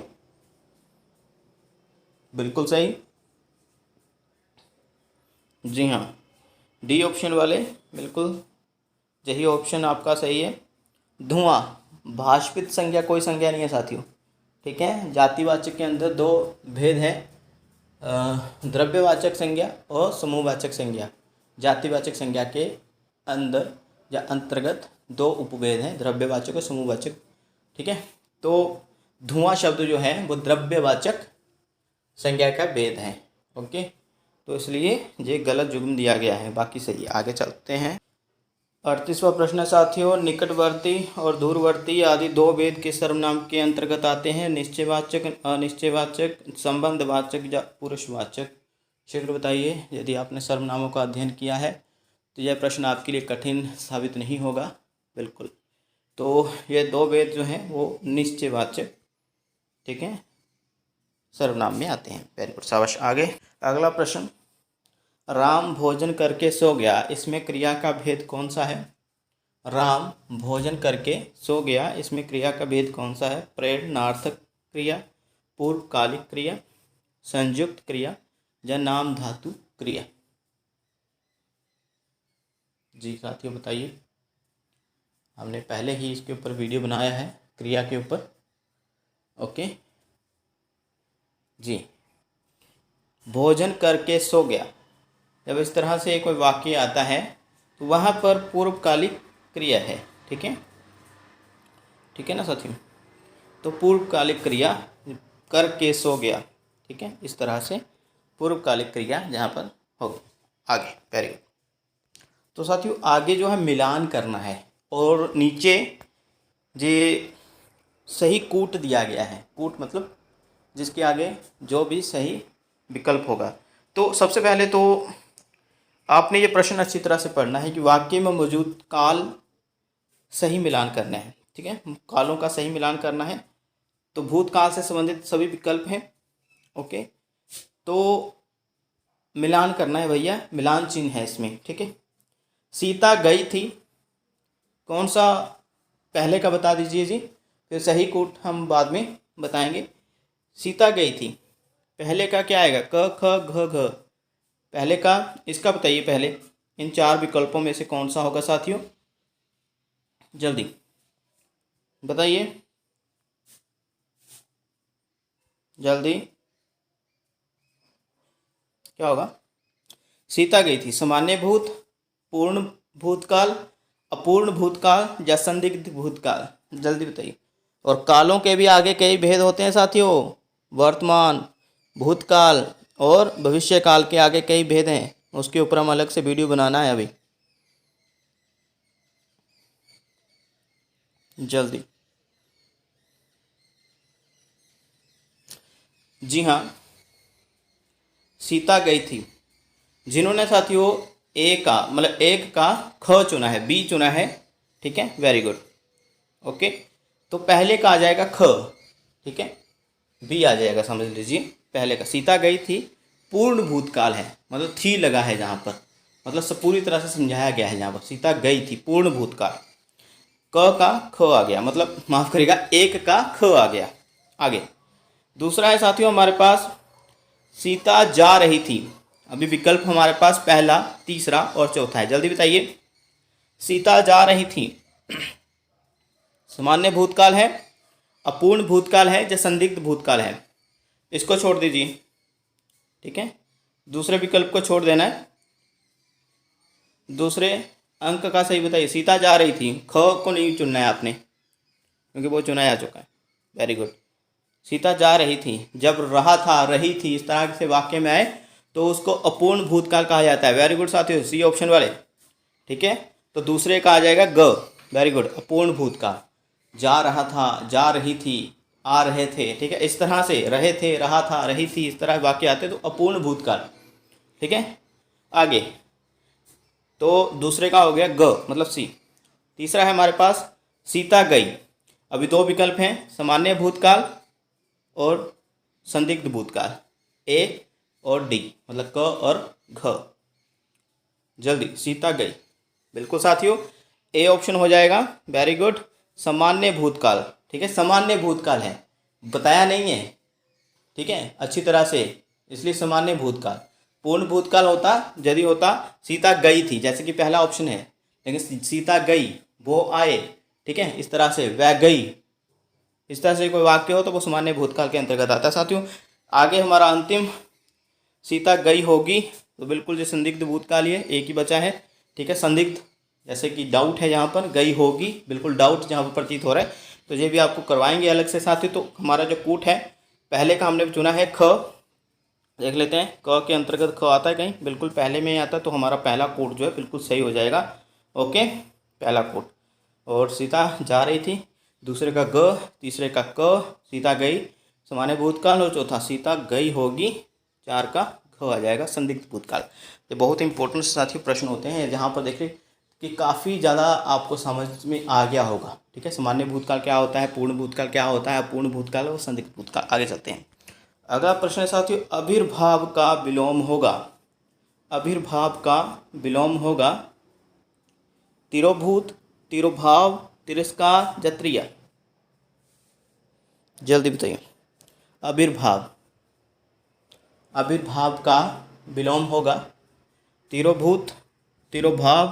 बिल्कुल सही, जी हाँ, डी ऑप्शन वाले, बिल्कुल यही ऑप्शन आपका सही है। धुआं भाष्पित संज्ञा कोई संज्ञा नहीं है साथियों। ठीक है, जातिवाचक के अंदर दो भेद हैं, द्रव्यवाचक संज्ञा और समूहवाचक संज्ञा। जातिवाचक संज्ञा के अंदर या अंतर्गत दो उपभेद हैं, द्रव्यवाचक और समूहवाचक। ठीक है, तो धुआं शब्द जो है वो द्रव्यवाचक संज्ञा का भेद है। ओके, तो इसलिए ये गलत युग्म दिया गया है, बाकी सही है। आगे चलते हैं। 38वां प्रश्न साथियों, निकटवर्ती और दूरवर्ती आदि दो भेद किस सर्वनाम के अंतर्गत आते हैं? निश्चयवाचक, अनिश्चयवाचक, संबंधवाचक या पुरुषवाचक? शीघ्र बताइए। यदि आपने सर्वनामों का अध्ययन किया है तो यह प्रश्न आपके लिए कठिन साबित नहीं होगा। बिल्कुल, तो ये दो भेद जो हैं वो निश्चयवाचक, ठीक है, सर्वनाम में आते हैं। वेरी गुड, शाबाश। आगे अगला प्रश्न, राम भोजन करके सो गया, इसमें क्रिया का भेद कौन सा है? राम भोजन करके सो गया, इसमें क्रिया का भेद कौन सा है? प्रेरणार्थक क्रिया, पूर्वकालिक क्रिया, संयुक्त क्रिया या नाम धातु क्रिया? जी साथियों बताइए, हमने पहले ही इसके ऊपर वीडियो बनाया है क्रिया के ऊपर। ओके जी, भोजन करके सो गया, जब इस तरह से कोई वाक्य आता है तो वहाँ पर पूर्वकालिक क्रिया है। ठीक है, ठीक है ना साथियों? तो पूर्वकालिक क्रिया करके सो गया, ठीक है, इस तरह से पूर्वकालिक क्रिया जहाँ पर होगी। आगे वेरी गुड। तो साथियों आगे जो है मिलान करना है, और नीचे जे सही कूट दिया गया है। कूट मतलब जिसके आगे जो भी सही विकल्प होगा। तो सबसे पहले तो आपने ये प्रश्न अच्छी तरह से पढ़ना है कि वाक्य में मौजूद काल सही मिलान करना है। ठीक है, कालों का सही मिलान करना है। तो भूतकाल से संबंधित सभी विकल्प हैं। ओके, तो मिलान करना है भैया, मिलान चिन्ह है इसमें। ठीक है, सीता गई थी, कौन सा पहले का बता दीजिए जी, फिर सही कूट हम बाद में बताएंगे। सीता गई थी पहले का क्या आएगा? क ख घ घ। पहले का, इसका बताइए पहले इन चार विकल्पों में से कौन सा होगा साथियों? जल्दी बताइए, जल्दी। क्या होगा? सीता गई थी, सामान्य भूत, पूर्ण भूतकाल, अपूर्ण भूतकाल या संदिग्ध भूतकाल? जल्दी बताइए। और कालों के भी आगे कई भेद होते हैं साथियों, वर्तमान, भूतकाल और भविष्य काल के आगे कई भेद हैं, उसके ऊपर हम अलग से वीडियो बनाना है अभी। जल्दी। जी हाँ, सीता गई थी। जिन्होंने साथियों ए का मतलब एक का ख चुना है, बी चुना है, ठीक है, वेरी गुड, ओके। तो पहले का आ जाएगा ख, ठीक है, बी आ जाएगा, समझ लीजिए। पहले का सीता गई थी पूर्ण भूतकाल है, मतलब थी लगा है जहाँ पर, मतलब सब पूरी तरह से समझाया गया है जहाँ पर सीता गई थी पूर्ण भूतकाल। क का ख आ गया, मतलब माफ करिएगा एक का ख आ गया। आगे दूसरा है साथियों हमारे पास सीता जा रही थी। अभी विकल्प हमारे पास पहला, तीसरा और चौथा है, जल्दी बताइए। सीता जा रही थी सामान्य भूतकाल है, अपूर्ण भूतकाल है या संदिग्ध भूतकाल है? इसको छोड़ दीजिए, ठीक है, दूसरे विकल्प को छोड़ देना है। दूसरे अंक का सही बताइए। सीता जा रही थी, ख को नहीं चुनना है आपने क्योंकि वो चुना जा चुका है, वेरी गुड। सीता जा रही थी, जब रहा था, रही थी, इस तरह से वाक्य में आए तो उसको अपूर्ण भूतकाल कहा जाता है, वेरी गुड साथियों, सी ऑप्शन वाले, ठीक है। तो दूसरे का आ जाएगा ग, वेरी गुड, अपूर्ण भूतकाल। जा रहा था, जा रही थी, आ रहे थे, ठीक है, इस तरह से रहे थे, रहा था, रही थी, इस तरह वाक्य आते तो अपूर्ण भूतकाल, ठीक है। आगे तो दूसरे का हो गया ग, मतलब सी। तीसरा है हमारे पास सीता गई। अभी दो विकल्प हैं, सामान्य भूतकाल और संदिग्ध भूतकाल, ए और डी, मतलब क और घ। जल्दी, सीता गई, बिल्कुल साथियों, ए ऑप्शन हो जाएगा, वेरी गुड। सामान्य भूतकाल, ठीक है, सामान्य भूतकाल है, बताया नहीं है, ठीक है, अच्छी तरह से, इसलिए सामान्य भूतकाल। पूर्ण भूतकाल होता यदि होता सीता गई थी, जैसे कि पहला ऑप्शन है, लेकिन सीता गई, वो आए, ठीक है, इस तरह से वह गई, इस तरह से कोई वाक्य हो तो वो सामान्य भूतकाल के अंतर्गत आता है साथियों। आगे हमारा अंतिम, सीता गई होगी, तो बिल्कुल जो संदिग्ध भूतकाल ही है, एक ही बचा है, ठीक है, संदिग्ध, जैसे कि डाउट है जहाँ पर, गई होगी, बिल्कुल डाउट जहाँ पर प्रतीत हो रहा है, तो ये भी आपको करवाएंगे अलग से साथियों। तो हमारा जो कूट है, पहले का हमने चुना है ख, देख लेते हैं क के अंतर्गत ख आता है कहीं, बिल्कुल पहले में ही आता है, तो हमारा पहला कोट जो है बिल्कुल सही हो जाएगा, ओके, पहला कोट। और सीता जा रही थी, दूसरे का ग, तीसरे का क, सीता गई सामान्य भूतकाल, और चौथा सीता गई होगी, चार का ख आ जाएगा संदिग्ध भूतकाल। ये बहुत इंपॉर्टेंट साथियों प्रश्न होते हैं, जहाँ पर देखिए कि काफ़ी ज़्यादा आपको समझ में आ गया होगा, ठीक है, सामान्य भूतकाल क्या होता है, पूर्ण भूतकाल क्या होता है, अपूर्ण भूतकाल और संदिग्ध भूतकाल। आगे चलते हैं, अगला प्रश्न है साथियों, आविर्भाव का विलोम होगा, आविर्भाव का विलोम होगा तिरोभूत, तिरोभाव, तिरस्कार या त्रिया? जल्दी बताइए। आविर्भाव, आविर्भाव का विलोम होगा तिरोभूत, तिरोभाव,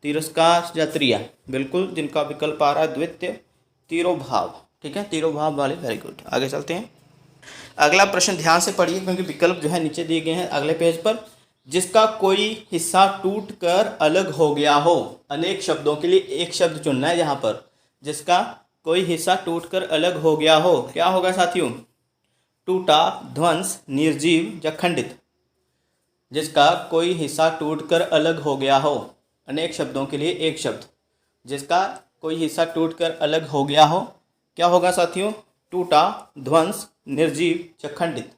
तिरस्कार या त्रिया? बिल्कुल, जिनका विकल्प आ रहा है द्वितीय, तिरोभाव, ठीक है, तिरोभाव वाले, वेरी गुड। आगे चलते हैं, अगला प्रश्न ध्यान से पढ़िए क्योंकि विकल्प जो है नीचे दिए गए हैं अगले पेज पर। जिसका कोई हिस्सा टूट कर अलग हो गया हो, अनेक शब्दों के लिए एक शब्द चुनना है यहाँ पर, जिसका कोई हिस्सा टूट कर अलग हो गया हो, क्या होगा साथियों? टूटा, ध्वंस, निर्जीव या खंडित? जिसका कोई हिस्सा टूटकर अलग हो गया हो, अनेक शब्दों के लिए एक शब्द, जिसका कोई हिस्सा टूटकर अलग हो गया हो, क्या होगा साथियों? टूटा, ध्वंस, निर्जीव या खंडित,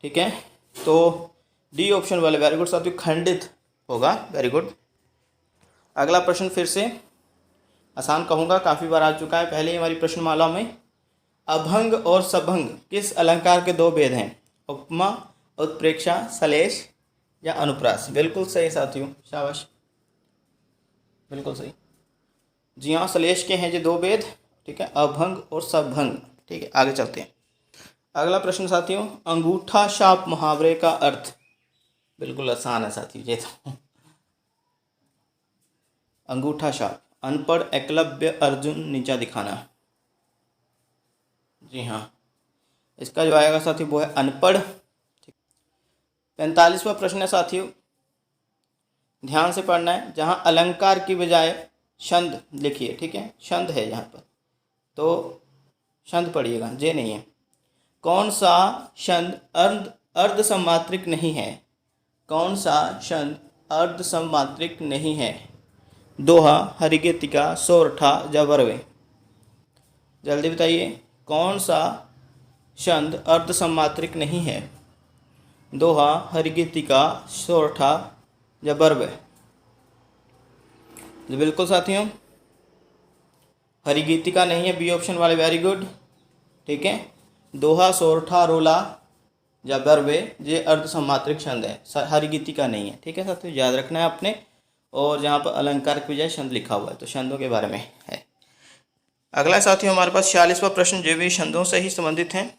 ठीक है। तो डी ऑप्शन वाले, वेरी गुड साथियों, खंडित होगा, वेरी गुड। अगला प्रश्न फिर से आसान कहूँगा, काफ़ी बार आ चुका है पहले ही हमारी प्रश्नमाला में। अभंग और सभंग किस अलंकार के दो भेद हैं? उपमा, उत्प्रेक्षा, सलेश या अनुप्रास? बिल्कुल सही साथियों, शाबाश, बिल्कुल सही। जी हाँ, सलेश के हैं ये दो भेद, ठीक है, अभंग और सभंग, ठीक है। आगे चलते हैं, अगला प्रश्न साथियों, अंगूठा छाप मुहावरे का अर्थ। बिल्कुल आसान है साथियों ये तो। अंगूठा छाप, अनपढ़, एकलव्य, अर्जुन, नीचा दिखाना। जी हाँ, इसका जो आएगा साथियों वो है अनपढ़। 45वां प्रश्न है साथियों, ध्यान से पढ़ना है। जहाँ अलंकार की बजाय छंद लिखिए, ठीक है, छंद है यहाँ पर, तो छंद पढ़िएगा, जे नहीं है। कौन सा छंद अर्ध सम्मात्रिक नहीं है? कौन सा छंद अर्ध सम्मात्रिक नहीं है? दोहा, हरिगीतिका, सोरठा या बरवे? जल्दी बताइए, कौन सा छंद अर्ध सम्मात्रिक नहीं है? दोहा, हरिगीतिका, सोरठा या बरवे? जी बिल्कुल साथियों, हरिगीतिका नहीं है, बी ऑप्शन वाले, वेरी गुड, ठीक है। दोहा, सोरठा, रोला या बरवे ये अर्ध सम्मात्रिक छंद है, हरिगीतिका नहीं है, ठीक है साथियों, याद रखना है आपने। और जहाँ पर अलंकार की बजाय छंद लिखा हुआ है तो छंदों के बारे में है। अगला साथियों हमारे पास 46वां प्रश्न जो भी छंदों से ही संबंधित हैं।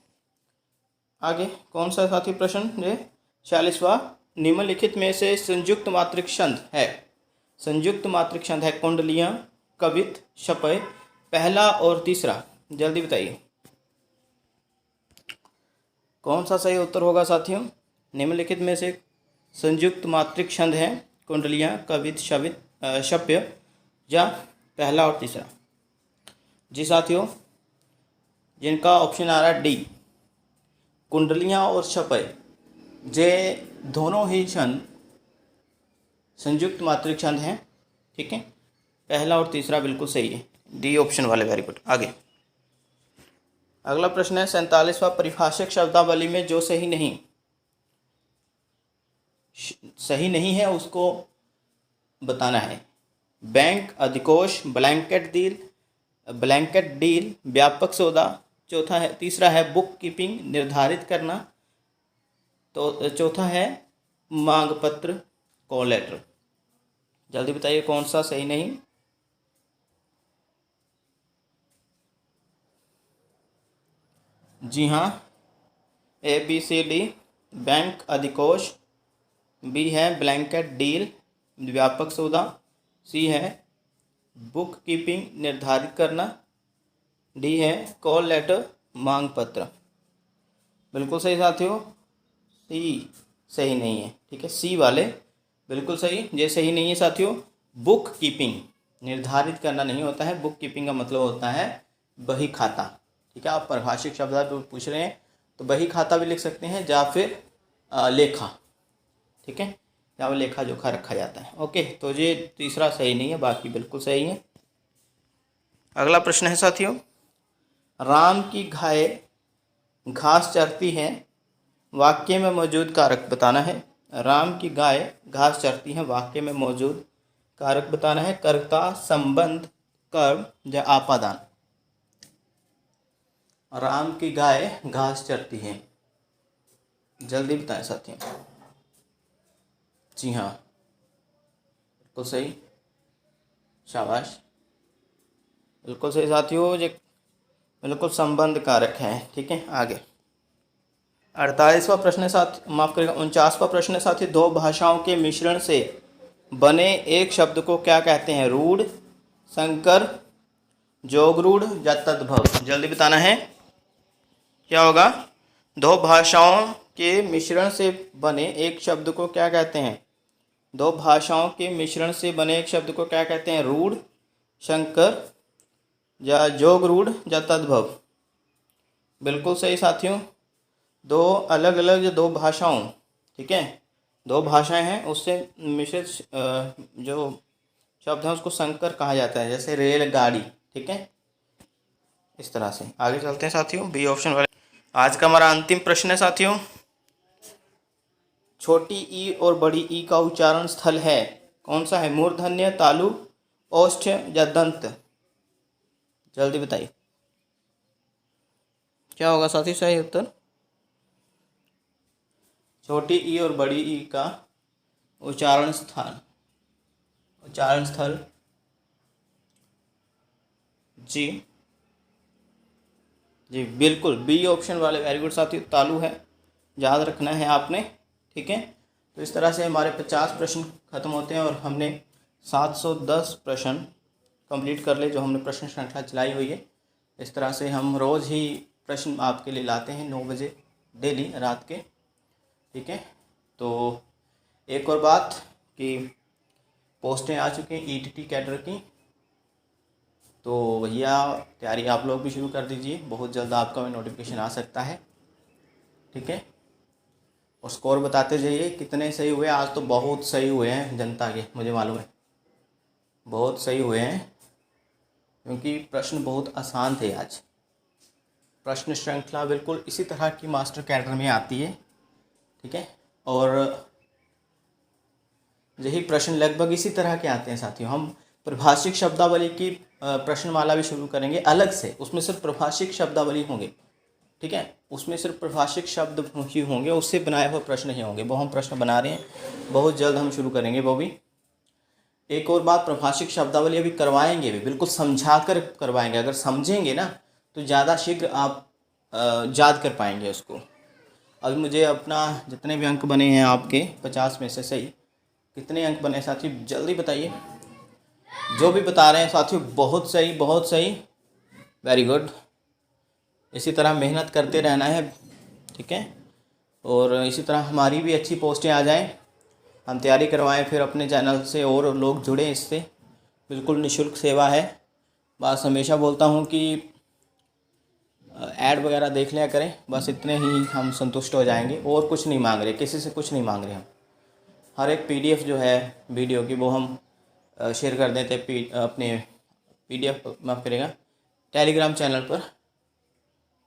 आगे कौन सा साथी प्रश्न ये 46वां, निम्नलिखित में से संयुक्त मात्रिक छंद है? संयुक्त मात्रिक छंद है कुंडलियाँ, कवित, शपय, पहला और तीसरा। जल्दी बताइए कौन सा सही उत्तर होगा साथियों? निम्नलिखित में से संयुक्त मात्रिक छंद है कुंडलियाँ, कवित, शप्य या पहला और तीसरा? जी साथियों, जिनका ऑप्शन आ रहा है डी, कुंडलियाँ और शपय, ये दोनों ही छंद संयुक्त मात्रिक छंद हैं, ठीक है। पहला और तीसरा बिल्कुल सही है, डी ऑप्शन वाले, वेरी गुड। आगे अगला प्रश्न है 47वां, परिभाषक शब्दावली में जो सही नहीं है उसको बताना है। बैंक, अधिकोष, ब्लैंकेट डील, व्यापक सौदा। तीसरा है बुक कीपिंग, निर्धारित करना। तो चौथा है मांग पत्र, कॉल लेटर। जल्दी बताइए कौन सा सही नहीं? जी हाँ, A B C D, bank, अधिकोष, बी है ब्लैंकेट डील, व्यापक सौदा, सी है बुक कीपिंग, निर्धारित करना, डी है कॉल लेटर, मांग पत्र। बिल्कुल सही साथियों, सी सही नहीं है, ठीक है, सी वाले बिल्कुल सही, ये सही नहीं है साथियों। बुक कीपिंग, निर्धारित करना नहीं होता है, बुक कीपिंग का मतलब होता है बही खाता, ठीक है। आप परिभाषिक शब्द पूछ रहे हैं तो बही खाता भी लिख सकते हैं या फिर लेखा, ठीक है, जहाँ लेखा जोखा रखा जाता है। ओके, तो ये तीसरा सही नहीं है, बाकी बिल्कुल सही है। अगला प्रश्न है साथियों, राम की गाय घास चरती है, वाक्य में मौजूद कारक बताना है। राम की गाय घास चरती है, वाक्य में मौजूद कारक बताना है। कर्ता, संबंध, कर्म या आपादान? राम की गाय घास चरती है, जल्दी बताएं साथियों। जी हाँ, बिल्कुल सही, शाबाश, बिल्कुल सही साथियों, ये बिल्कुल संबंध कारक है, ठीक है। आगे 48वां प्रश्न साथ माफ करेगा 49वां प्रश्न साथी, दो भाषाओं के मिश्रण से बने एक शब्द को क्या कहते हैं? रूढ़, संकर, जोगरूढ़ या तद्भव? जल्दी बताना है, क्या होगा? दो भाषाओं के मिश्रण से बने एक शब्द को क्या कहते हैं? दो भाषाओं के मिश्रण से बने एक शब्द को क्या कहते हैं? रूढ़, संकर या जोगरूढ़ या तद्भव? बिल्कुल सही साथियों, दो अलग अलग दो भाषाओं, ठीक है, दो भाषाएं हैं उससे मिश्रित जो शब्द है उसको संकर कहा जाता है, जैसे रेलगाड़ी, ठीक है, इस तरह से। आगे चलते हैं साथियों, बी ऑप्शन वाले। आज का हमारा अंतिम प्रश्न है साथियों, छोटी ई और बड़ी ई का उच्चारण स्थल है, कौन सा है? मूर्धन्य, तालु, ओष्ठ या दंत? जल्दी बताइए क्या होगा साथी सही उत्तर? छोटी ई और बड़ी ई का उच्चारण स्थल जी जी बिल्कुल, बी ऑप्शन वाले, वेरी गुड साथियों, तालू है, याद रखना है आपने। ठीक है, तो इस तरह से हमारे 50 प्रश्न खत्म होते हैं और हमने 710 प्रश्न कंप्लीट कर ले, जो हमने प्रश्न श्रृंखला चलाई हुई है। इस तरह से हम रोज़ ही प्रश्न आपके लिए लाते हैं 9 बजे डेली रात के। ठीक है, तो एक और बात कि पोस्टें आ चुकी हैं ईटीटी कैडर की, तो भैया तैयारी आप लोग भी शुरू कर दीजिए, बहुत जल्द आपका भी नोटिफिकेशन आ सकता है। ठीक है, और स्कोर बताते जाइए कितने सही हुए। आज तो बहुत सही हुए हैं जनता के, मुझे मालूम है बहुत सही हुए हैं, क्योंकि प्रश्न बहुत आसान थे आज। प्रश्न श्रृंखला बिल्कुल इसी तरह की मास्टर कैडर में आती है। ठीक है, और यही प्रश्न लगभग इसी तरह के आते हैं साथियों। हम प्रभाषिक शब्दावली की प्रश्नमाला भी शुरू करेंगे अलग से, उसमें सिर्फ प्रभाषिक शब्दावली होंगे। ठीक है, उसमें सिर्फ प्रभाषिक शब्द ही होंगे, उससे बनाए हुए प्रश्न ही होंगे। वो हम प्रश्न बना रहे हैं, बहुत जल्द हम शुरू करेंगे वो भी। एक और बात, प्रभाषिक शब्दावली अभी करवाएंगे भी, बिल्कुल समझा कर करवाएंगे। अगर समझेंगे ना तो ज़्यादा शीघ्र आप याद कर पाएंगे उसको। अभी मुझे अपना जितने भी अंक बने हैं आपके 50 में से सही कितने अंक बने साथियों, जल्दी बताइए। जो भी बता रहे हैं साथियों, बहुत सही, बहुत सही, वेरी गुड। इसी तरह मेहनत करते रहना है। ठीक है, और इसी तरह हमारी भी अच्छी पोस्टें आ जाएं, हम तैयारी करवाएं, फिर अपने चैनल से और लोग जुड़ें इससे। बिल्कुल निःशुल्क सेवा है। बस हमेशा बोलता हूँ कि ऐड वगैरह देख लिया करें, बस इतने ही हम संतुष्ट हो जाएंगे। और कुछ नहीं मांग रहे, किसी से कुछ नहीं मांग रहे हम। हर एक पीडीएफ जो है वीडियो की वो हम शेयर कर देते अपने पीडीएफ, माफ़ करेगा, टेलीग्राम चैनल पर।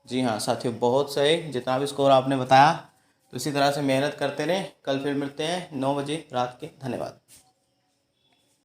जी हाँ साथियों, बहुत सही, जितना भी स्कोर आपने बताया। तो इसी तरह से मेहनत करते रहें। कल फिर मिलते हैं 9 बजे रात के। धन्यवाद।